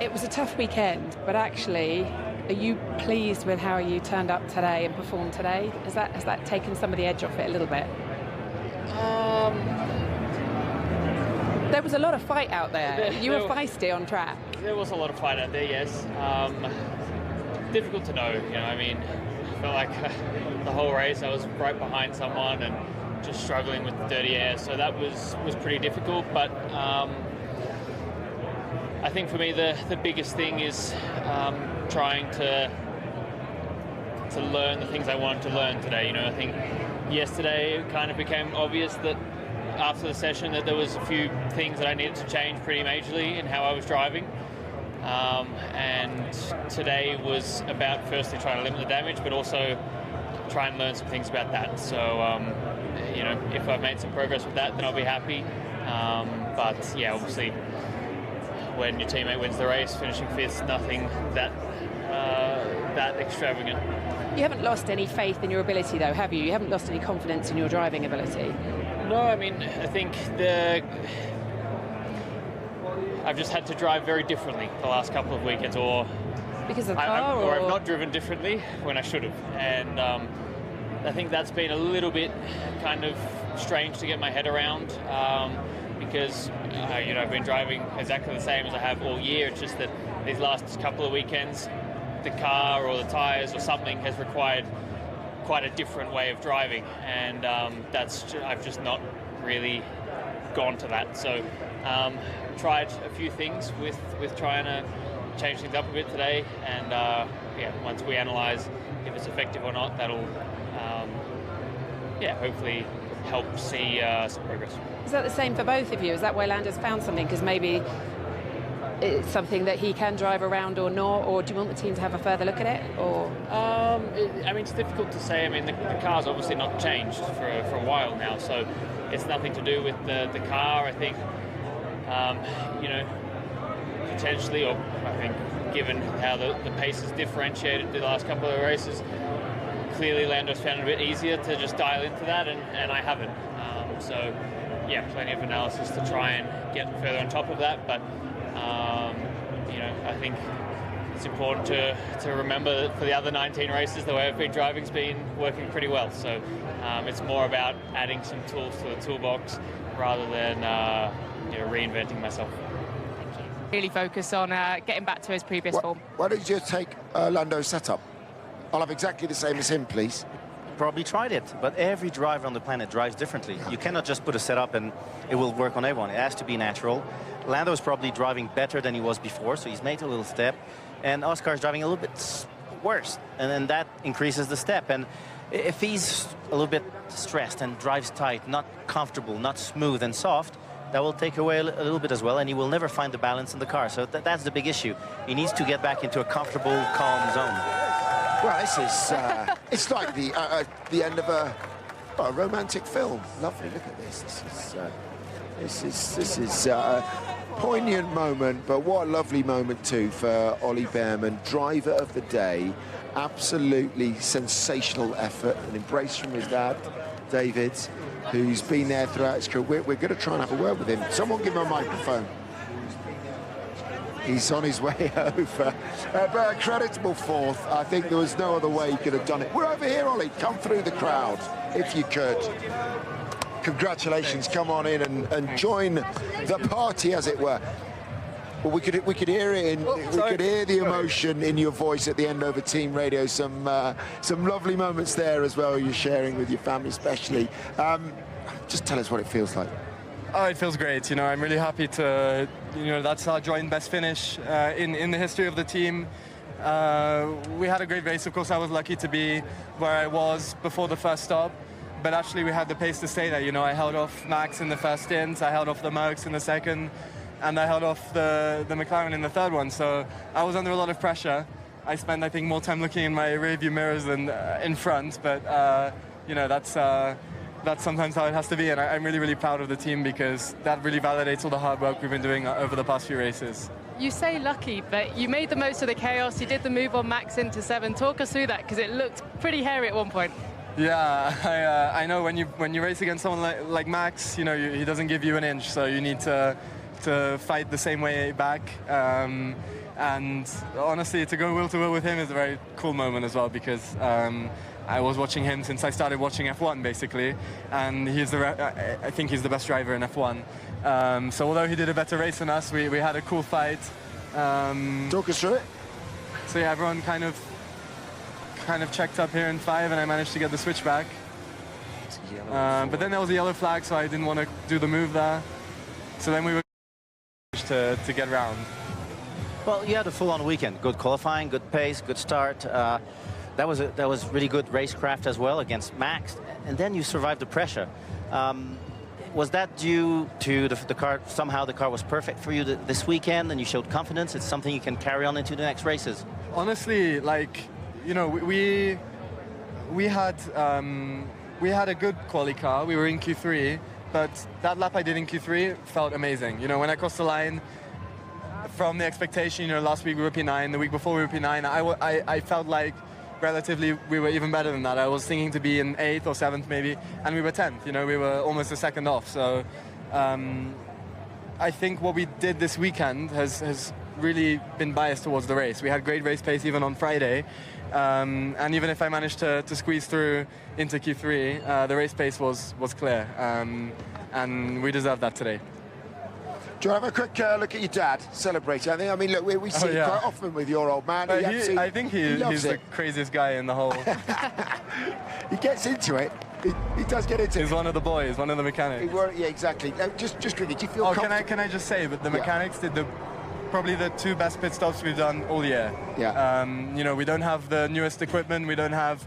It was a tough weekend, but actually, are you pleased with how you turned up today and performed today? Has that taken some of the edge off it a little bit? There was a lot of fight out there. You were feisty on track. There was a lot of fight out there, yes. Difficult to know, I mean, I felt like the whole race I was right behind someone and just struggling with the dirty air, so that was pretty difficult, but I think for me the biggest thing is trying to learn the things I wanted to learn today. I think yesterday it kind of became obvious that after the session that there was a few things that I needed to change pretty majorly in how I was driving. And today was about firstly trying to limit the damage, but also try and learn some things about that. So, if I've made some progress with that, then I'll be happy. But yeah, obviously, when your teammate wins the race, finishing fifth, nothing that extravagant. You haven't lost any faith in your ability, though, have you? You haven't lost any confidence in your driving ability? No, I mean, I think I've just had to drive very differently the last couple of weekends, or because of the car, or I've not driven differently when I should have, and I think that's been a little bit kind of strange to get my head around, because I've been driving exactly the same as I have all year. It's just that these last couple of weekends, the car or the tyres or something has required quite a different way of driving, and I've just not really gone to that. So tried a few things with trying to change things up a bit today, and once we analyse if it's effective or not, that'll hopefully help see some progress. Is that the same for both of you? Is that where Lando's found something? Because maybe it's something that he can drive around or not, or do you want the team to have a further look at it? Or it's difficult to say. I mean, the car's obviously not changed for a while now, so it's nothing to do with the car. I think, potentially, or I think given how the pace is differentiated the last couple of races, clearly Lando's found it a bit easier to just dial into that, and I haven't. So, yeah, plenty of analysis to try and get further on top of that, but I think it's important to remember that for the other 19 races, the way I've been driving's been working pretty well. So it's more about adding some tools to the toolbox rather than reinventing myself. Thank you. Really focus on getting back to his previous form. Why don't you take Lando's setup? I'll have exactly the same as him, please. Probably tried it, but every driver on the planet drives differently. You cannot just put a setup and it will work on everyone. It has to be natural. Lando is probably driving better than he was before, so he's made a little step. And Oscar is driving a little bit worse, and then that increases the step. And if he's a little bit stressed and drives tight, not comfortable, not smooth and soft, that will take away a little bit as well, and he will never find the balance in the car. So that's the big issue. He needs to get back into a comfortable, calm zone. Well, this is it's like the end of a romantic film. Lovely. Look at this. This is a poignant moment, but what a lovely moment too for Ollie Bearman, driver of the day. Absolutely sensational effort, an embrace from his dad, David, who's been there throughout his career. We're going to try and have a word with him. Someone give him a microphone. He's on his way over. But a creditable fourth. I think there was no other way he could have done it. We're over here, Ollie. Come through the crowd, if you could. Congratulations. Come on in and join the party, as it were. Well, we could hear it we could hear the emotion in your voice at the end over team radio. Some lovely moments there as well. You're sharing with your family, especially. Just tell us what it feels like. Oh, it feels great. I'm really happy to, that's our joint best finish in the history of the team. We had a great race. Of course, I was lucky to be where I was before the first stop, but actually we had the pace to stay there. I held off Max in the first stint, I held off the Mercs in the second, and I held off the McLaren in the third one. So I was under a lot of pressure. I spent, I think, more time looking in my rearview mirrors than in front, but that's sometimes how it has to be, and I'm really, really proud of the team because that really validates all the hard work we've been doing over the past few races. You say lucky, but you made the most of the chaos. You did the move on Max into 7. Talk us through that, because it looked pretty hairy at one point. Yeah, I know when you race against someone like Max, he doesn't give you an inch, so you need to to fight the same way back. And honestly, to go wheel to wheel with him is a very cool moment as well, because I was watching him since I started watching F1 basically, and I think he's the best driver in F1. So although he did a better race than us, we had a cool fight. Talk us through it. So yeah, everyone kind of checked up here in 5, and I managed to get the switch back. But then there was a yellow flag, so I didn't want to do the move there. So then we were to get round. Well, you had a full-on weekend. Good qualifying, good pace, good start. That was really good racecraft as well against Max. And then you survived the pressure. Was that due to the car? Somehow the car was perfect for you this weekend, and you showed confidence. It's something you can carry on into the next races. Honestly, like, you know, we had a good quali car. We were in Q3, but that lap I did in Q3 felt amazing. You know, when I crossed the line, from the expectation, you know, last week we were P9, the week before we were P9, I felt like relatively we were even better than that. I was thinking to be in 8th or 7th maybe, and we were 10th. You know, we were almost a second off. So I think what we did this weekend has really been biased towards the race. We had great race pace even on Friday, and even if I managed to squeeze through into Q3, the race pace was clear, and we deserved that today. Do you want to have a quick look at your dad celebrating? I mean, look, we see it quite often with your old man. I think he's the craziest guy in the whole. He gets into it. He does get into it. He's one of the boys, one of the mechanics. Yeah, exactly. Just quickly, do you feel comfortable? Can I just say that the mechanics did probably the 2 best pit stops we've done all year. Yeah. You know, we don't have the newest equipment. We don't have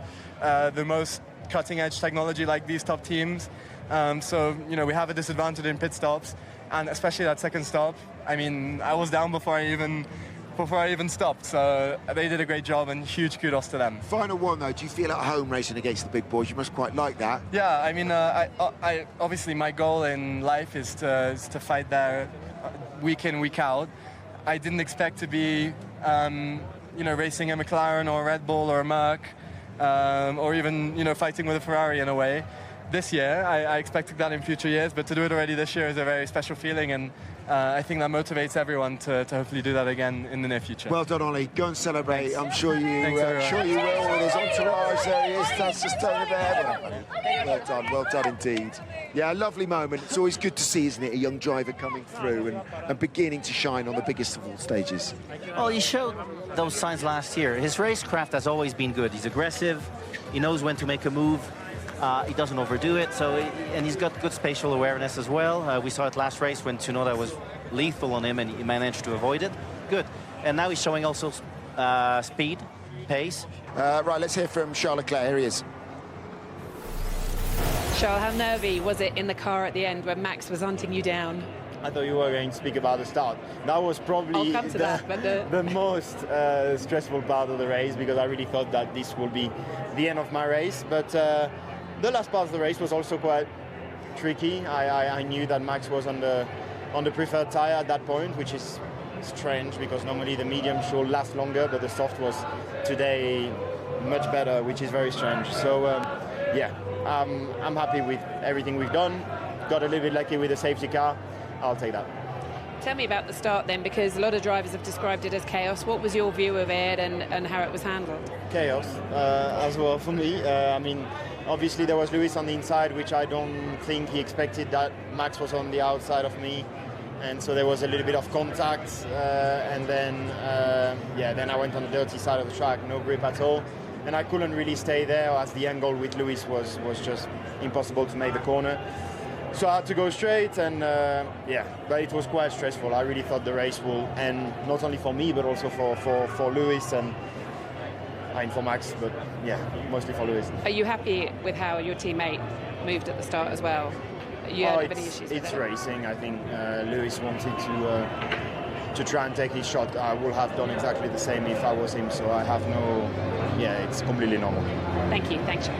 the most cutting-edge technology like these top teams. So, you know, we have a disadvantage in pit stops. And especially that second stop, I mean, I was down before I even stopped. So they did a great job, and huge kudos to them. Final one though, do you feel at home racing against the big boys? You must quite like that. Yeah, I mean, I obviously my goal in life is to fight there week in, week out. I didn't expect to be, you know, racing a McLaren or a Red Bull or a Merc, or even, you know, fighting with a Ferrari in a way. This year, I expected that in future years, but to do it already this year is a very special feeling, and I think that motivates everyone to hopefully do that again in the near future. Well done, Ollie. Go and celebrate. Thanks. I'm sure you will. With his entourage, there he is. That's just over there. Well done indeed. Yeah, a lovely moment. It's always good to see, isn't it, a young driver coming through and beginning to shine on the biggest of all stages. Well, he showed those signs last year. His racecraft has always been good. He's aggressive. He knows when to make a move. He doesn't overdo it, and he's got good spatial awareness as well. We saw it last race when Tsunoda was lethal on him, and he managed to avoid it. Good. And now he's showing also speed, pace. Right, let's hear from Charles Leclerc. Here he is. Charles, how nervy was it in the car at the end when Max was hunting you down? I thought you were going to speak about the start. That was probably the most stressful part of the race, because I really thought that this would be the end of my race. But the last part of the race was also quite tricky. I knew that Max was on the preferred tire at that point, which is strange because normally the medium should last longer, but the soft was today much better, which is very strange. So yeah, I'm happy with everything we've done. Got a little bit lucky with the safety car. I'll take that. Tell me about the start then, because a lot of drivers have described it as chaos. What was your view of it and how it was handled? Chaos as well for me. I mean, obviously there was Lewis on the inside, which I don't think he expected that Max was on the outside of me, and so there was a little bit of contact, and then then I went on the dirty side of the track, no grip at all, and I couldn't really stay there as the angle with Lewis was just impossible to make the corner. So I had to go straight, and but it was quite stressful. I really thought the race will end not only for me but also for Lewis and for Max, but yeah, mostly for Lewis. Are you happy with how your teammate moved at the start as well? You had any issues with it's it? racing. I think Lewis wanted to try and take his shot. I would have done exactly the same if I was him. So I have it's completely normal. Thank you. Thanks, Sean.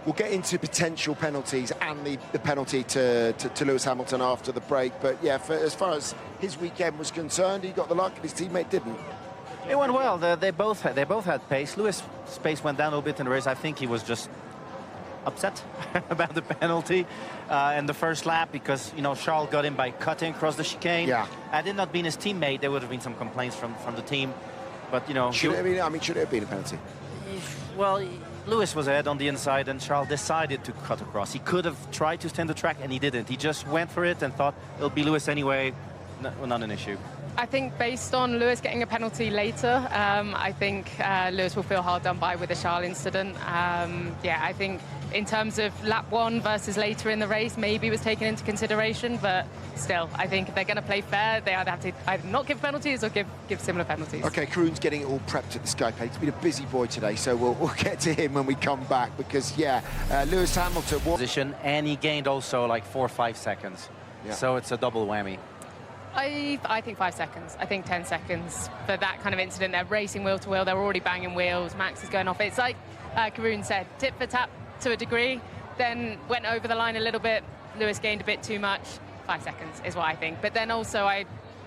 We'll get into potential penalties and the penalty to Lewis Hamilton after the break. But yeah, as far as his weekend was concerned, he got the luck and his teammate didn't. It went well. They both had pace. Lewis' pace went down a little bit in the race. I think he was just upset about the penalty in the first lap because, you know, Charles got him by cutting across the chicane. Yeah. Had it not been his teammate, there would have been some complaints from the team. But, you know... Should it have been, I mean, should it have been a penalty? Well, Lewis was ahead on the inside and Charles decided to cut across. He could have tried to stand the track and he didn't. He just went for it and thought it'll be Lewis anyway. No, not an issue. I think based on Lewis getting a penalty later, I think Lewis will feel hard done by with the Charles incident. Yeah, I think in terms of lap 1 versus later in the race, maybe was taken into consideration, but still, I think if they're going to play fair, they either have to either not give penalties or give similar penalties. OK, Kroon's getting it all prepped at the Sky Plate. He's been a busy boy today, so we'll get to him when we come back, because, yeah, Lewis Hamilton... Position, and he gained also like 4 or 5 seconds. Yeah. So it's a double whammy. I think 5 seconds. I think 10 seconds for that kind of incident. They're racing wheel to wheel. They're already banging wheels. Max is going off. It's like Karun said, tit for tat to a degree, then went over the line a little bit. Lewis gained a bit too much. 5 seconds is what I think. But then also I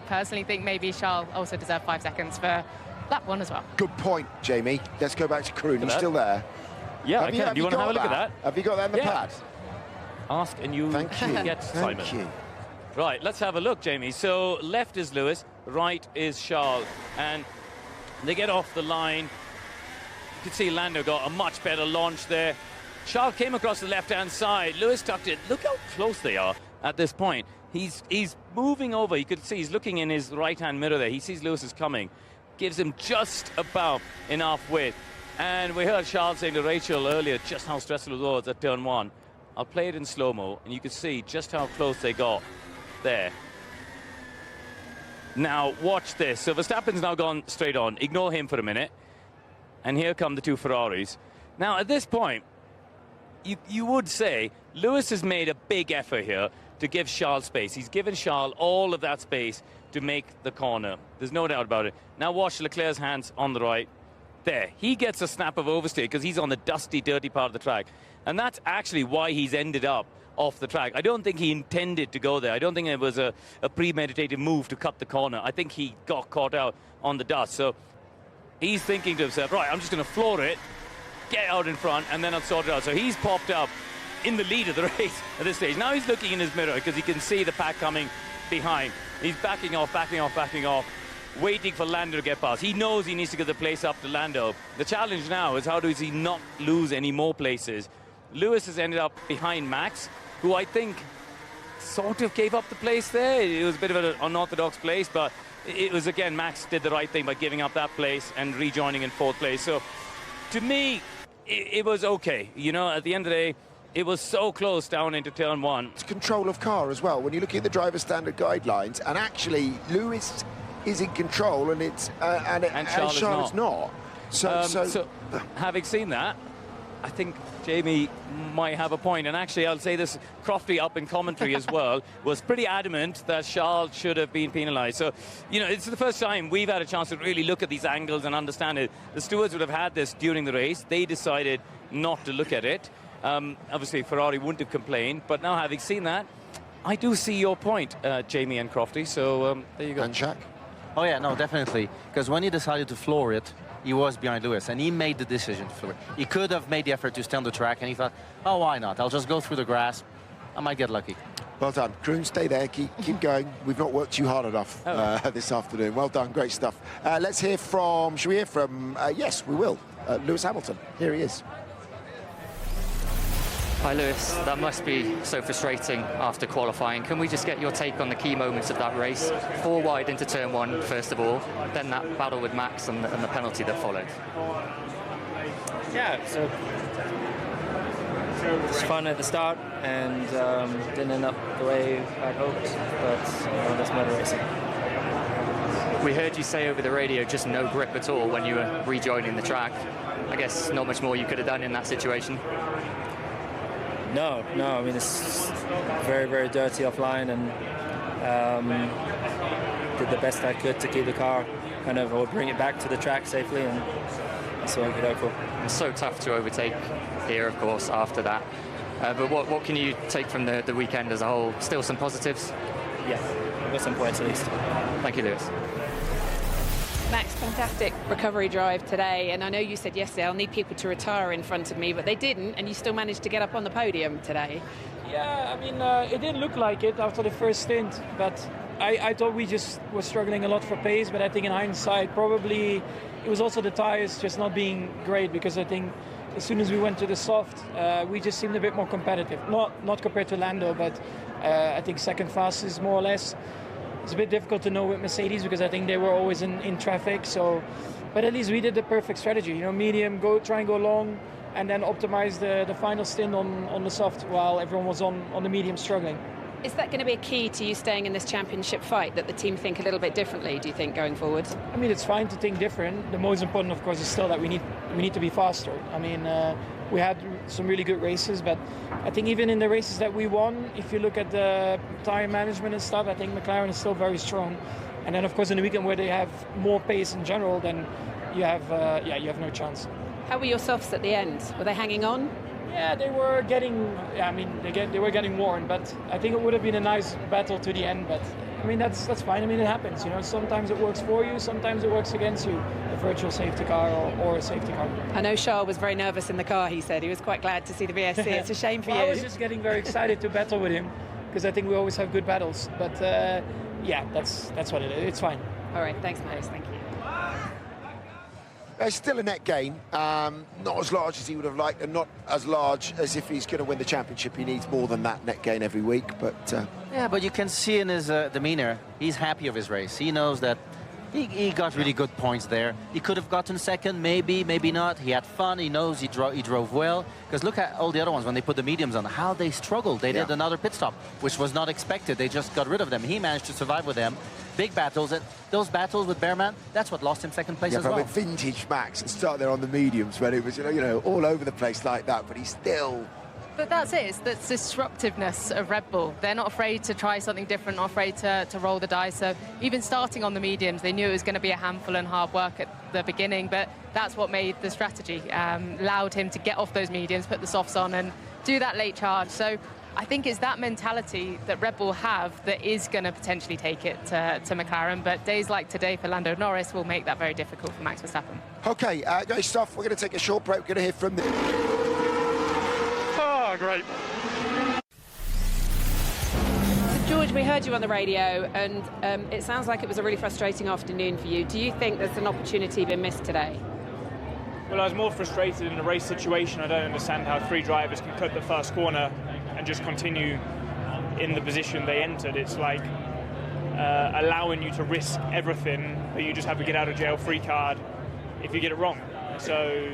personally think maybe Charles also deserved 5 seconds for lap 1 as well. Good point, Jamie. Let's go back to Karun. He's still there. Yeah, I can. Do you want to have a look at that? Have you got that in the pad? Ask and you get Simon. Thank you. Right, let's have a look, Jamie. So left is Lewis, right is Charles, and they get off the line. You can see Lando got a much better launch there. Charles came across the left-hand side. Lewis tucked it. Look how close they are at this point. He's moving over. You could see he's looking in his right-hand mirror there. He sees Lewis is coming. Gives him just about enough width. And we heard Charles saying to Rachel earlier just how stressful it was at turn 1. I'll play it in slow-mo, and you can see just how close they got there. Now watch this. So Verstappen's now gone straight on. Ignore him for a minute, and here come the 2 Ferraris. Now at this point, you would say Lewis has made a big effort here to give Charles space. He's given Charles all of that space to make the corner. There's no doubt about it. Now watch Leclerc's hands on the right. There, he gets a snap of oversteer because he's on the dusty, dirty part of the track, and that's actually why he's ended up off the track. I don't think he intended to go there. I don't think it was a premeditated move to cut the corner. I think he got caught out on the dust. So he's thinking to himself, right, I'm just going to floor it, get out in front, and then I'll sort it out. So he's popped up in the lead of the race at this stage. Now he's looking in his mirror because he can see the pack coming behind. He's backing off, waiting for Lando to get past. He knows he needs to get the place up to Lando. The challenge now is how does he not lose any more places? Lewis has ended up behind Max, who I think sort of gave up the place there. It was a bit of an unorthodox place, but it was, again, Max did the right thing by giving up that place and rejoining in 4th place. So, to me, it was okay. You know, at the end of the day, it was so close down into turn 1. It's control of car as well. When you look at the driver standard guidelines, and actually Lewis is in control, and Charles is not. So, having seen that, I think Jamie might have a point. And actually, I'll say this, Crofty up in commentary as well was pretty adamant that Charles should have been penalised. So, you know, it's the first time we've had a chance to really look at these angles and understand it. The stewards would have had this during the race. They decided not to look at it. Obviously, Ferrari wouldn't have complained. But now, having seen that, I do see your point, Jamie and Crofty. So, there you go. And Jack? Oh, yeah, no, definitely. Because when he decided to floor it, he was behind Lewis, and he made the decision for it. He could have made the effort to stay on the track, and he thought, oh, why not? I'll just go through the grass. I might get lucky. Well done. Kroon, stay there. Keep going. We've not worked you hard enough this afternoon. Well done. Great stuff. Let's hear from... Shall we hear from... yes, we will. Lewis Hamilton. Here he is. Hi Lewis, that must be so frustrating after qualifying. Can we just get your take on the key moments of that race? 4 wide into turn 1, first of all, then that battle with Max and the penalty that followed. Yeah, so it was fun at the start and didn't end up the way I'd hoped, but that's motor racing. We heard you say over the radio just no grip at all when you were rejoining the track. I guess not much more you could have done in that situation. No, I mean, it's very, very dirty offline, and did the best I could to keep the car kind of, or bring it back to the track safely, and that's what I could hope for. It's so tough to overtake here, of course, after that. But what can you take from the weekend as a whole? Still some positives? Yeah, got some points at least. Thank you, Lewis. Max, fantastic recovery drive today, and I know you said yesterday I'll need people to retire in front of me, but they didn't, and you still managed to get up on the podium today. Yeah, I mean, it didn't look like it after the first stint, but I thought we just were struggling a lot for pace, but I think in hindsight probably it was also the tyres just not being great, because I think as soon as we went to the soft, we just seemed a bit more competitive. Not compared to Lando, but I think second fastest more or less. It's a bit difficult to know with Mercedes because I think they were always in traffic. So, but at least we did the perfect strategy. You know, medium, try and go long, and then optimize the final stint on the soft while everyone was on the medium struggling. Is that going to be a key to you staying in this championship fight, that the team think a little bit differently, do you think, going forward? I mean, it's fine to think different. The most important, of course, is still that we need to be faster. I mean, we had some really good races, but I think even in the races that we won, if you look at the tyre management and stuff, I think McLaren is still very strong. And then, of course, in the weekend where they have more pace in general, then you have no chance. How were your softs at the end? Were they hanging on? Yeah, they were getting. I mean, they were getting worn, but I think it would have been a nice battle to the end. But I mean, that's fine. I mean, it happens. You know, sometimes it works for you, sometimes it works against you. A virtual safety car or a safety car. I know Charles was very nervous in the car. He said he was quite glad to see the VSC. It's a shame for you. I was just getting very excited to battle with him because I think we always have good battles. But yeah, that's what it is. It's fine. All right, thanks, Max. Thank you. It's still a net gain, not as large as he would have liked, and not as large as if he's going to win the championship. He needs more than that net gain every week, but... Yeah, but you can see in his demeanor, he's happy of his race. He knows that he got really good points there. He could have gotten second, maybe not. He had fun, he knows he drove well. Because look at all the other ones, when they put the mediums on, how they struggled. They did another pit stop, which was not expected. They just got rid of them. He managed to survive with them. Big battles, and those battles with Bearman, that's what lost him second place as well. With vintage Max and start there on the mediums when it was, you know, all over the place like that, but he's still... But that's it, it's the disruptiveness of Red Bull. They're not afraid to try something different, not afraid to roll the dice. So even starting on the mediums, they knew it was going to be a handful and hard work at the beginning, but that's what made the strategy, allowed him to get off those mediums, put the softs on and do that late charge. So I think it's that mentality that Red Bull have that is going to potentially take it to McLaren, but days like today for Lando Norris will make that very difficult for Max Verstappen. OK, great stuff. We're going to take a short break. We're going to hear from the... Oh, great. So, George, we heard you on the radio, and it sounds like it was a really frustrating afternoon for you. Do you think there's an opportunity been missed today? Well, I was more frustrated in a race situation. I don't understand how three drivers can cut the first corner and just continue in the position they entered. It's like allowing you to risk everything, but you just have a get out of jail free card if you get it wrong. So,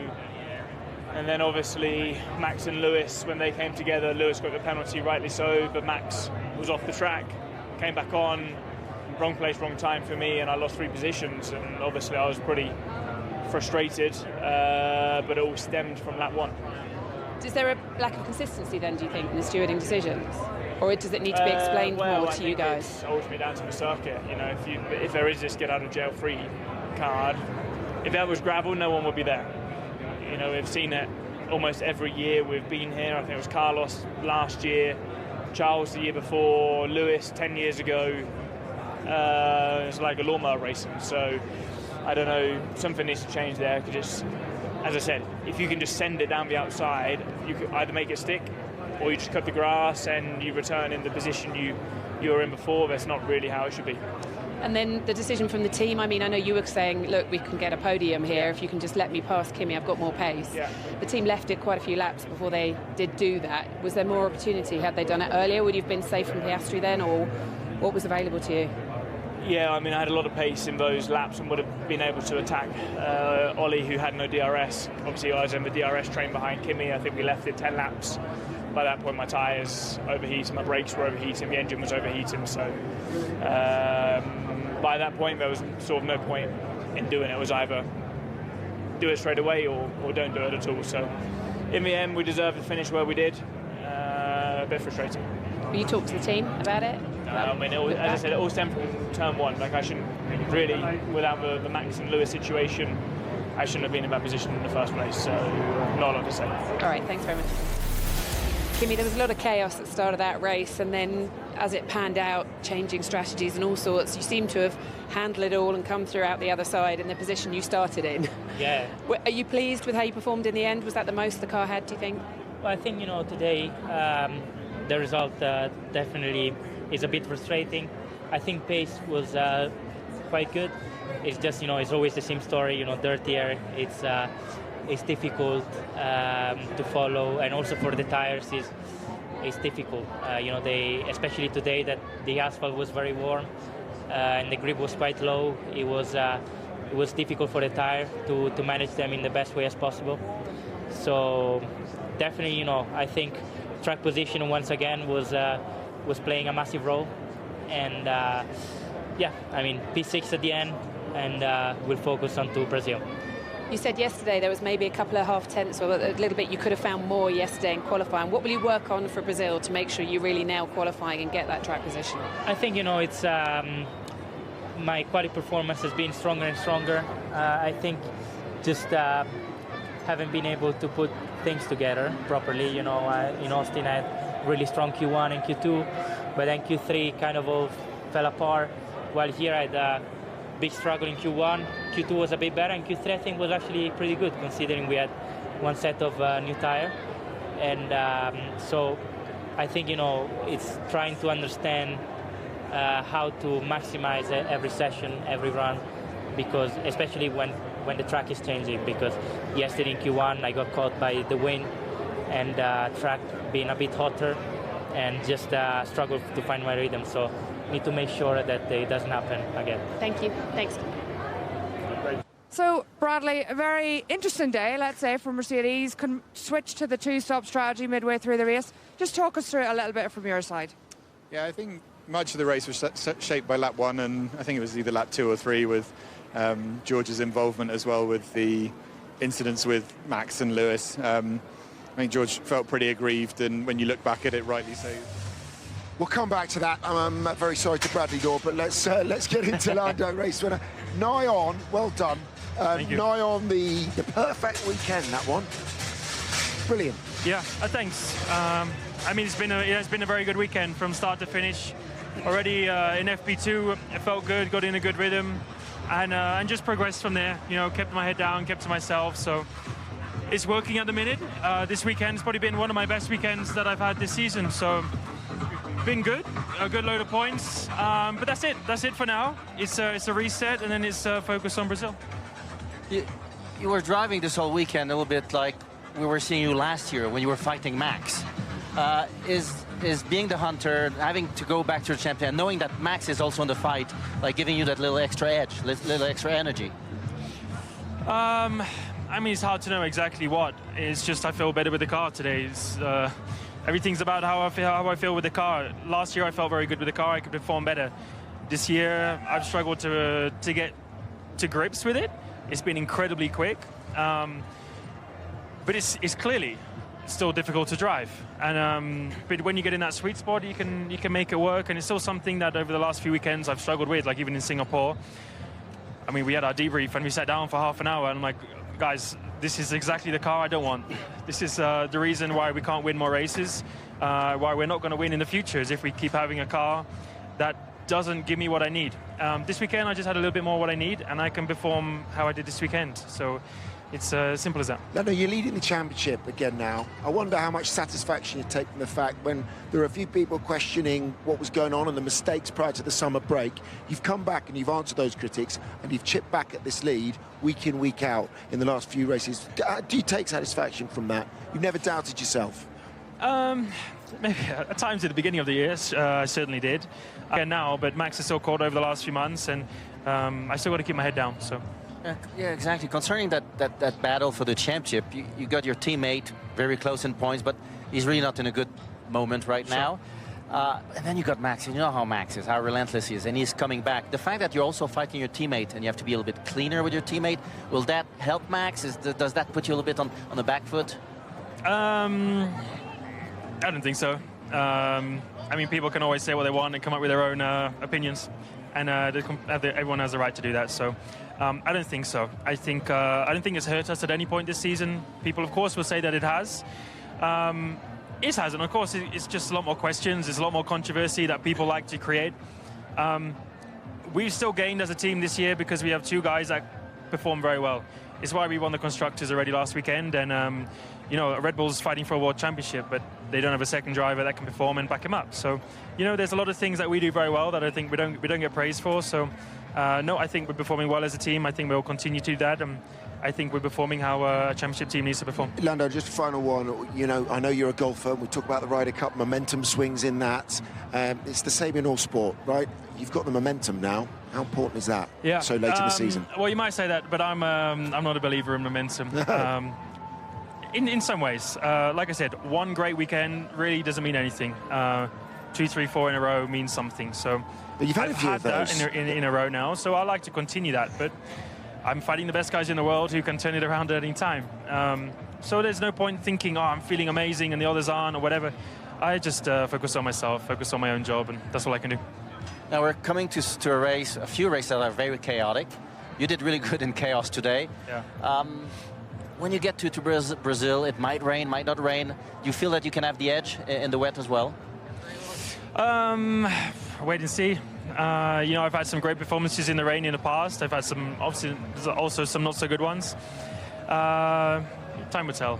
and then obviously Max and Lewis, when they came together, Lewis got the penalty, rightly so, but Max was off the track, came back on, wrong place, wrong time for me, and I lost 3 positions, and obviously I was pretty frustrated, but it all stemmed from lap 1. Is there a lack of consistency then, do you think, in the stewarding decisions? Or does it need to be explained more to you guys? It's ultimately down to the circuit. You know, if there is this get out of jail free card, if that was gravel, no one would be there. You know, we've seen it almost every year we've been here. I think it was Carlos last year, Charles the year before, Lewis 10 years ago. It's like a lawnmower racing. So I don't know, something needs to change there. Just, as I said, if you can just send it down the outside, you could either make it stick, or you just cut the grass and you return in the position you were in before. That's not really how it should be. And then the decision from the team, I mean, I know you were saying, look, we can get a podium here if you can just let me pass Kimi, I've got more pace. Yeah. The team left it quite a few laps before they did do that. Was there more opportunity? Had they done it earlier? Would you have been safe from Piastri then, or what was available to you? Yeah, I mean, I had a lot of pace in those laps and would have been able to attack Ollie, who had no DRS. Obviously, I was in the DRS train behind Kimi. I think we left it 10 laps. By that point, my tyres overheated, my brakes were overheating, the engine was overheating. So by that point, there was sort of no point in doing it. It was either do it straight away or don't do it at all. So in the end, we deserved to finish where we did. A bit frustrating. Will you talk to the team about it? I mean, as I said, it all stemmed from turn 1. Like, I shouldn't really, without the Max and Lewis situation, I shouldn't have been in that position in the first place. So not a lot to say. All right, thanks very much. Kimi, there was a lot of chaos at the start of that race, and then as it panned out, changing strategies and all sorts, you seem to have handled it all and come through out the other side in the position you started in. Yeah. Are you pleased with how you performed in the end? Was that the most the car had, do you think? Well, I think, today the result definitely is a bit frustrating. I think pace was quite good. It's just, it's always the same story, dirty air. It's difficult to follow, and also for the tires it's difficult. Especially today that the asphalt was very warm and the grip was quite low. It was difficult for the tire to manage them in the best way as possible. So definitely, I think track position once again was playing a massive role. And P6 at the end, and we'll focus on to Brazil. You said yesterday there was maybe a couple of half-tenths or a little bit you could have found more yesterday in qualifying. What will you work on for Brazil to make sure you really nail qualifying and get that track position? I think, it's my quality performance has been stronger and stronger. I think just haven't been able to put things together properly. In Austin I had really strong Q1 and Q2, but then Q3 kind of all fell apart, while here I had big struggle in Q1. Q2 was a bit better, and Q3 I think was actually pretty good considering we had one set of new tire. And so I think it's trying to understand how to maximize every session, every run, because especially when the track is changing, because yesterday in Q1 I got caught by the wind and track being a bit hotter and just struggled to find my rhythm. So need to make sure that it doesn't happen again. Thank you. Thanks. So, Bradley, a very interesting day, let's say, for Mercedes. Can switch to the two-stop strategy midway through the race. Just talk us through it a little bit from your side. Yeah, I think much of the race was shaped by lap 1, and I think it was either lap 2 or 3 with George's involvement as well with the incidents with Max and Lewis. I think George felt pretty aggrieved, and when you look back at it, rightly so. We'll come back to that. I'm very sorry to Bradley Daw, but let's get into Lando race winner. Nigh on, well done. Nigh on the perfect weekend, that one. Brilliant. Yeah, thanks. It's been a very good weekend from start to finish. Already in FP2, it felt good, got in a good rhythm, and just progressed from there. Kept my head down, kept to myself. So it's working at the minute. This weekend's probably been one of my best weekends that I've had this season. So been good, a good load of points. But that's it. That's it for now. It's a reset, and then it's focus on Brazil. You were driving this whole weekend a little bit like we were seeing you last year when you were fighting Max. Is being the hunter, having to go back to the champion, knowing that Max is also in the fight, like giving you that little extra edge, little extra energy? It's hard to know exactly what. It's just I feel better with the car today. Everything's about how I feel with the car. Last year I felt very good with the car. I could perform better. This year I've struggled to get to grips with it. It's been incredibly quick, but it's clearly still difficult to drive. And but when you get in that sweet spot, you can make it work. And it's still something that over the last few weekends I've struggled with. Like even in Singapore, we had our debrief and we sat down for half an hour. And I'm like, guys, this is exactly the car I don't want. This is the reason why we can't win more races, why we're not going to win in the future, is if we keep having a car that doesn't give me what I need. This weekend I just had a little bit more what I need, and I can perform how I did this weekend. So it's simple as that. Lando, you're leading the championship again now. I wonder how much satisfaction you take from the fact when there are a few people questioning what was going on and the mistakes prior to the summer break. You've come back and you've answered those critics, and you've chipped back at this lead week in, week out in the last few races. Do you take satisfaction from that? You've never doubted yourself? Maybe at times at the beginning of the year, I certainly did. Again now, but Max is so caught over the last few months, and I still got to keep my head down. So. Yeah, exactly. Concerning that battle for the championship, you got your teammate very close in points, but he's really not in a good moment right now. And then you got Max, and you know how Max is, how relentless he is, and he's coming back. The fact that you're also fighting your teammate and you have to be a little bit cleaner with your teammate, will that help Max? Does that put you a little bit on the back foot? I don't think so. People can always say what they want and come up with their own opinions, and everyone has the right to do that. So I don't think so. I don't think it's hurt us at any point this season. People, of course, will say that it has. It has, and of course it's just a lot more questions. There's a lot more controversy that people like to create. We've still gained as a team this year because we have two guys that perform very well. It's why we won the Constructors already last weekend, and you know, Red Bull's fighting for a world championship, but they don't have a second driver that can perform and back him up. So, you know, there's a lot of things that we do very well that I think we don't get praised for. So, no, I think we're performing well as a team. I think we'll continue to do that. I think we're performing how a championship team needs to perform. Lando, just a final one. You know, I know you're a golfer, and we talk about the Ryder Cup, momentum swings in that. It's the same in all sport, right? You've got the momentum now. How important is that so late in the season? Well, you might say that, but I'm not a believer in momentum. In some ways. Like I said, one great weekend really doesn't mean anything. 2, 3, 4 in a row means something. So but you've had a few had of those. that in a row now, so I like to continue that. But I'm fighting the best guys in the world who can turn it around at any time. So there's no point thinking, oh, I'm feeling amazing and the others aren't, or whatever. I just focus on myself, focus on my own job, and that's all I can do. Now we're coming to a few races that are very chaotic. You did really good in chaos today. Yeah. When you get to Brazil, it might rain, might not rain. Do you feel that you can have the edge in the wet as well? Wait and see. You know, I've had some great performances in the rain in the past. I've had some, obviously, also some not so good ones. Time will tell.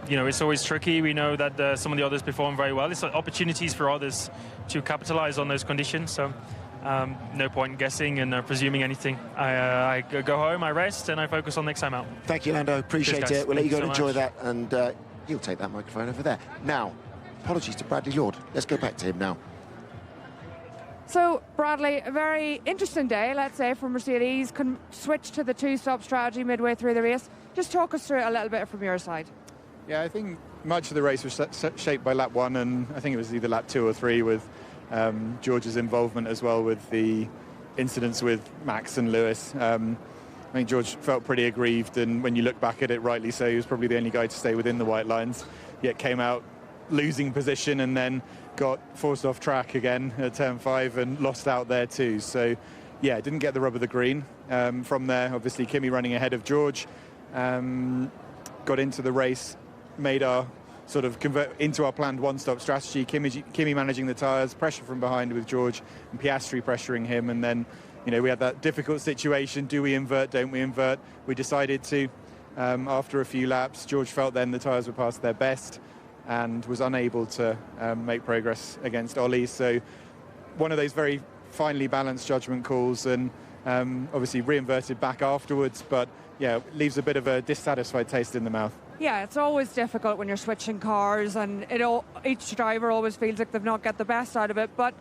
You know, it's always tricky. We know that some of the others perform very well. It's opportunities for others to capitalize on those conditions. So no point guessing and presuming anything. I go home, I rest, and I focus on next time out. Thank you, Lando. Appreciate Cheers, it. We'll let you go and so enjoy much. that, and you'll take that microphone over there. Now, apologies to Bradley Lord. Let's go back to him now. So, Bradley, a very interesting day, let's say, for Mercedes. Switch to the two-stop strategy midway through the race. Just talk us through it a little bit from your side. Yeah, I think much of the race was shaped by lap 1, and I think it was either lap 2 or 3 with George's involvement as well with the incidents with Max and Lewis. I think George felt pretty aggrieved, and when you look back at it, rightly so, he was probably the only guy to stay within the white lines, yet came out losing position and then got forced off track again at turn 5 and lost out there too. So, yeah, didn't get the rub of the green. From there, obviously, Kimi running ahead of George, got into the race, made our sort of convert into our planned one-stop strategy. Kimi managing the tyres, pressure from behind with George, and Piastri pressuring him. And then, you know, we had that difficult situation. Do we invert? Don't we invert? We decided to. After a few laps, George felt then the tyres were past their best and was unable to make progress against Ollie. So one of those very finely balanced judgment calls, and obviously reinverted back afterwards, but yeah, leaves a bit of a dissatisfied taste in the mouth. Yeah, it's always difficult when you're switching cars, and each driver always feels like they've not got the best out of it. But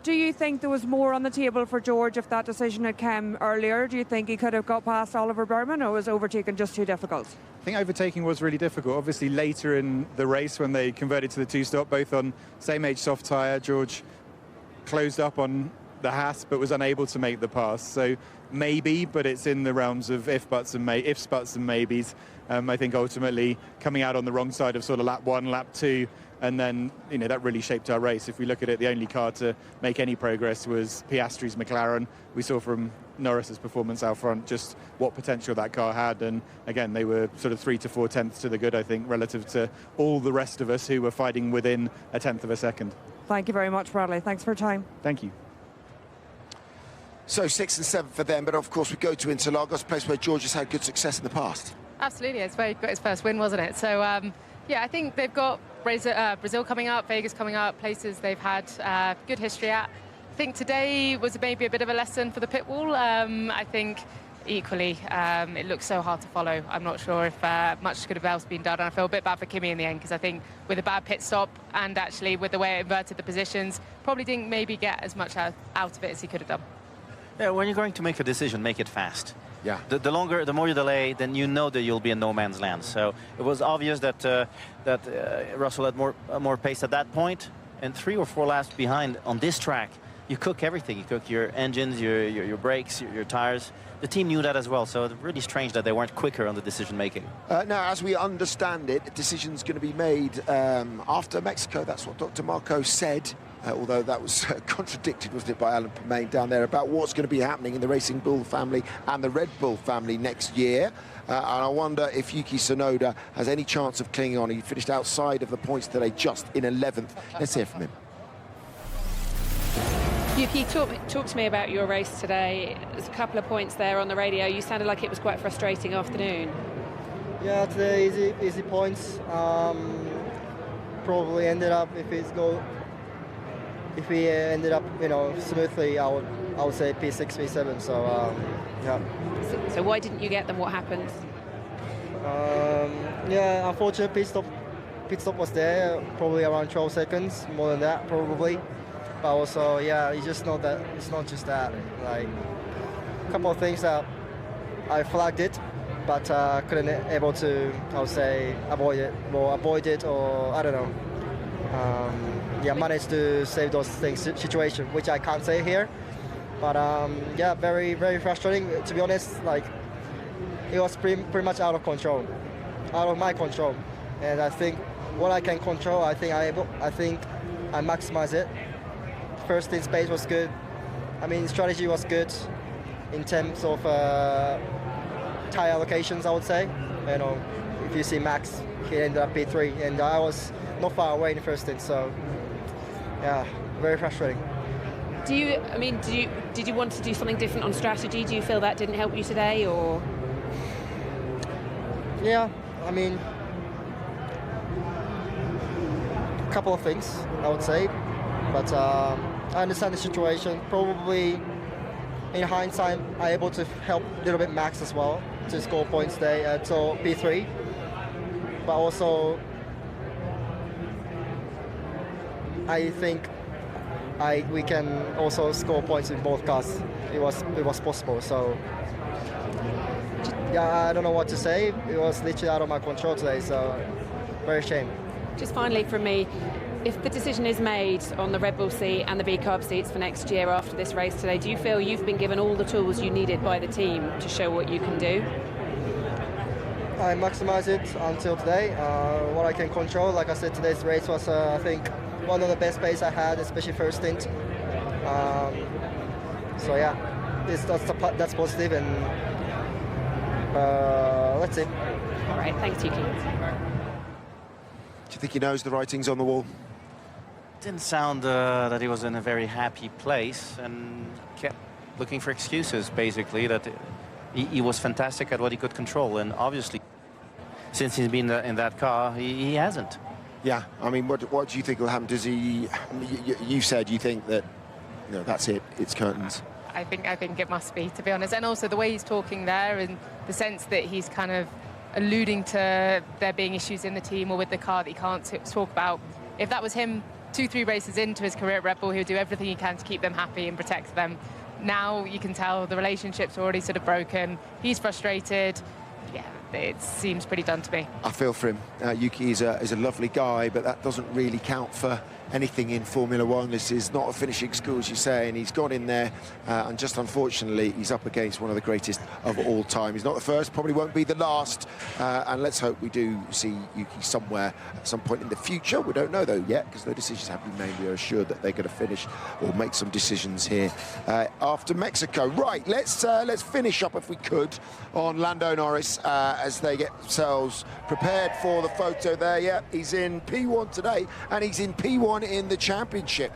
do you think there was more on the table for George if that decision had come earlier? Do you think he could have got past Oliver Berman, or was overtaking just too difficult? I think overtaking was really difficult. Obviously later in the race when they converted to the two-stop, both on same age soft tyre, George closed up on the Haas but was unable to make the pass. So maybe, but it's in the realms of ifs, buts and maybes. I think ultimately coming out on the wrong side of sort of lap 1, lap 2, and then, you know, that really shaped our race. If we look at it, the only car to make any progress was Piastri's McLaren. We saw from Norris's performance out front just what potential that car had, and again, they were sort of 3 to 4 tenths to the good, I think, relative to all the rest of us who were fighting within a tenth of a second. Thank you very much, Bradley. Thanks for your time. Thank you. So 6th and 7th for them, but of course we go to Interlagos, a place where George has had good success in the past. Absolutely, it's where he got his first win, wasn't it? So, yeah, I think they've got Brazil coming up, Vegas coming up, places they've had good history at. I think today was maybe a bit of a lesson for the pit wall. I think equally, it looks so hard to follow. I'm not sure if much could have else been done. And I feel a bit bad for Kimi in the end, because I think with a bad pit stop and actually with the way it inverted the positions, probably didn't maybe get as much out of it as he could have done. Yeah, when you're going to make a decision, make it fast. Yeah. The more you delay, then you know that you'll be in no man's land. So it was obvious that Russell had more pace at that point, and 3 or 4 laps behind on this track. You cook everything. You cook your engines, your brakes, your tires. The team knew that as well. So it's really strange that they weren't quicker on the decision making. Now, as we understand it, a decision's going to be made after Mexico. That's what Dr. Marco said. although that was contradicted, wasn't it, by Alan Permain down there, about what's going to be happening in the Racing Bull family and the Red Bull family next year. And I wonder if Yuki Tsunoda has any chance of clinging on. He finished outside of the points today, just in 11th. Let's hear from him. Yuki, talk to me about your race today. There's a couple of points there on the radio. You sounded like it was quite a frustrating afternoon. Yeah, today easy points. Probably ended up, if we ended up, smoothly, I would say P6, P7. So yeah. So why didn't you get them? What happened? Yeah, unfortunately, pit stop was there, probably around 12 seconds, more than that probably. But also, yeah, it's just not that. It's not just that. Like a couple of things that I flagged it, but couldn't able to, I would say, avoid it, or I don't know. Yeah, managed to save those things situation, which I can't say here. But yeah, very very frustrating. To be honest, like it was pretty much out of control, out of my control. And I think what I can control, I think I maximize it. First in space was good. I mean, strategy was good in terms of tire allocations, I would say. If you see Max, he ended up P3, and I was not far away in the first stint, so yeah, very frustrating. Did you want to do something different on strategy? Do you feel that didn't help you today, or? Yeah, I mean, a couple of things, I would say, but I understand the situation. Probably, in hindsight, I'm able to help a little bit Max as well to score points today, so P3. But also, I think we can also score points in both cars. It was possible. So yeah, I don't know what to say. It was literally out of my control today. So very shame. Just finally from me, if the decision is made on the Red Bull seat and the B-Carb seats for next year after this race today, do you feel you've been given all the tools you needed by the team to show what you can do? I maximize it until today. What I can control, like I said, today's race was, I think, one of the best pace I had, especially first stint. So yeah, that's positive, and let's see. All right, thanks, Yuki. Do you think he knows the writings on the wall? Didn't sound that he was in a very happy place, and kept looking for excuses, basically, that he was fantastic at what he could control, and obviously, since he's been in that car, he hasn't. Yeah, I mean, what do you think will happen? Does he? You said you think that, that's it. It's curtains. I think it must be, to be honest. And also the way he's talking there, and the sense that he's kind of alluding to there being issues in the team or with the car that he can't talk about. If that was him 2-3 races into his career at Red Bull, he would do everything he can to keep them happy and protect them. Now you can tell the relationship's already sort of broken. He's frustrated. Yeah, it seems pretty done to me. I feel for him. Yuki is a lovely guy, but that doesn't really count for anything in Formula One. This is not a finishing school, as you say, and he's got in there, and just unfortunately, he's up against one of the greatest of all time. He's not the first, probably won't be the last, and let's hope we do see Yuki somewhere at some point in the future. We don't know, though, yet, because no decisions have been made. We are assured that they're going to finish or make some decisions here after Mexico. Right, let's finish up, if we could, on Lando Norris as they get themselves prepared for the photo there. Yeah, he's in P1 today, and he's in P1 in the championship.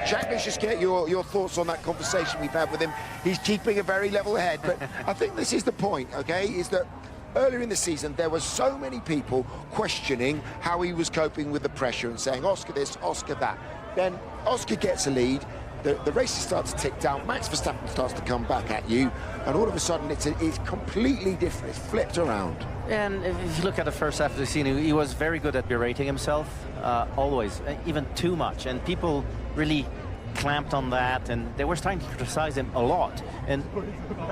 Jack, let's just get your thoughts on that conversation we've had with him. He's keeping a very level head, but I think this is the point, okay, is that earlier in the season there were so many people questioning how he was coping with the pressure and saying, Oscar this, Oscar that. Then Oscar gets a lead, the races start to tick down, Max Verstappen starts to come back at you, and all of a sudden it's completely different, it's flipped around. And if you look at the first half of the season, he was very good at berating himself, always, even too much. And people really clamped on that, and they were starting to criticize him a lot. And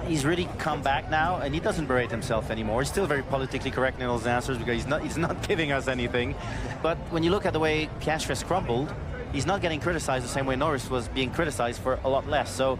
he's really come back now, and he doesn't berate himself anymore. He's still very politically correct in all his answers because he's not giving us anything. But when you look at the way Piastri has crumbled, he's not getting criticized the same way Norris was being criticized for a lot less. So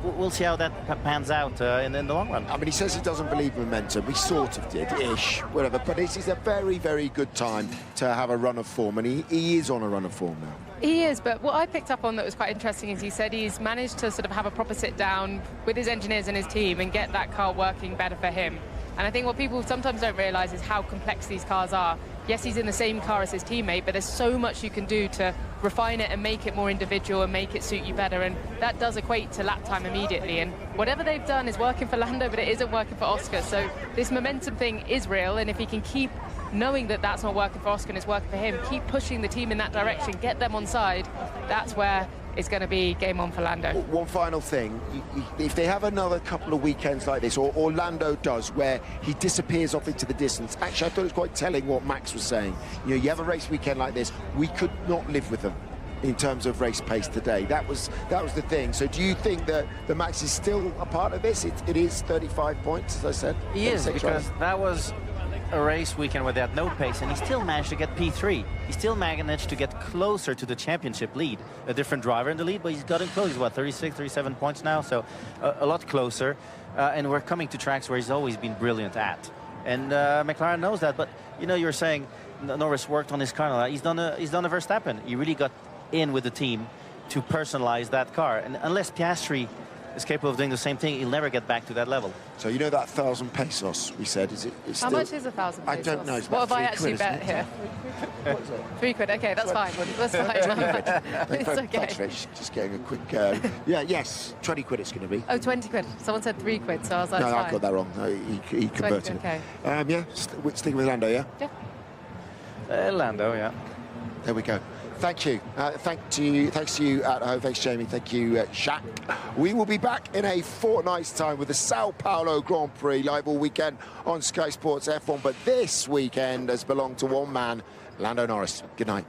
we'll see how that pans out in the long run. I mean, he says he doesn't believe momentum. He sort of did-ish, whatever. But this is a very, very good time to have a run of form, and he is on a run of form now. He is, but what I picked up on that was quite interesting is he said he's managed to sort of have a proper sit down with his engineers and his team and get that car working better for him. And I think what people sometimes don't realise is how complex these cars are. Yes, he's in the same car as his teammate, but there's so much you can do to refine it and make it more individual and make it suit you better, and that does equate to lap time immediately. And whatever they've done is working for Lando, but it isn't working for Oscar. So this momentum thing is real, and if he can keep knowing that that's not working for Oscar and it's working for him, keep pushing the team in that direction, get them on side, that's where it's going to be game on for Lando. One final thing, if they have another couple of weekends like this, or Lando does, where he disappears off into the distance, actually I thought it was quite telling what Max was saying. You know, you have a race weekend like this, we could not live with them in terms of race pace today. That was the thing. So do you think that the Max is still a part of this? It is 35 points, as I said. He is, because that was a race weekend where they had no pace, and he still managed to get P3. He still managed to get closer to the championship lead. A different driver in the lead, but he's gotten close. He's, what, 36, 37 points now, so a lot closer. And we're coming to tracks where he's always been brilliant at. And McLaren knows that, but, you know, you're saying Norris worked on his car. He's done a Verstappen. He really got in with the team to personalize that car. And unless Piastri is capable of doing the same thing, he'll never get back to that level. So you know that 1,000 pesos we said, is it? How much is 1,000 pesos? I don't know. It's what about have I £3, actually bet here? £3, okay, that's fine. That's fine. It's okay. Thanks, Rich. Just getting a quick... yes, 20 quid it's going to be. Oh, 20 quid. Someone said 3 quid, so I was like, no, fine. I got that wrong. No, he converted 20, okay. it. Yeah, sticking with Lando, yeah? Yeah. Lando, yeah. There we go. Thank you. Thanks to you at home. Thanks, Jamie. Thank you, Shaq. We will be back in a fortnight's time with the Sao Paulo Grand Prix live all weekend on Sky Sports F1. But this weekend has belonged to one man, Lando Norris. Good night.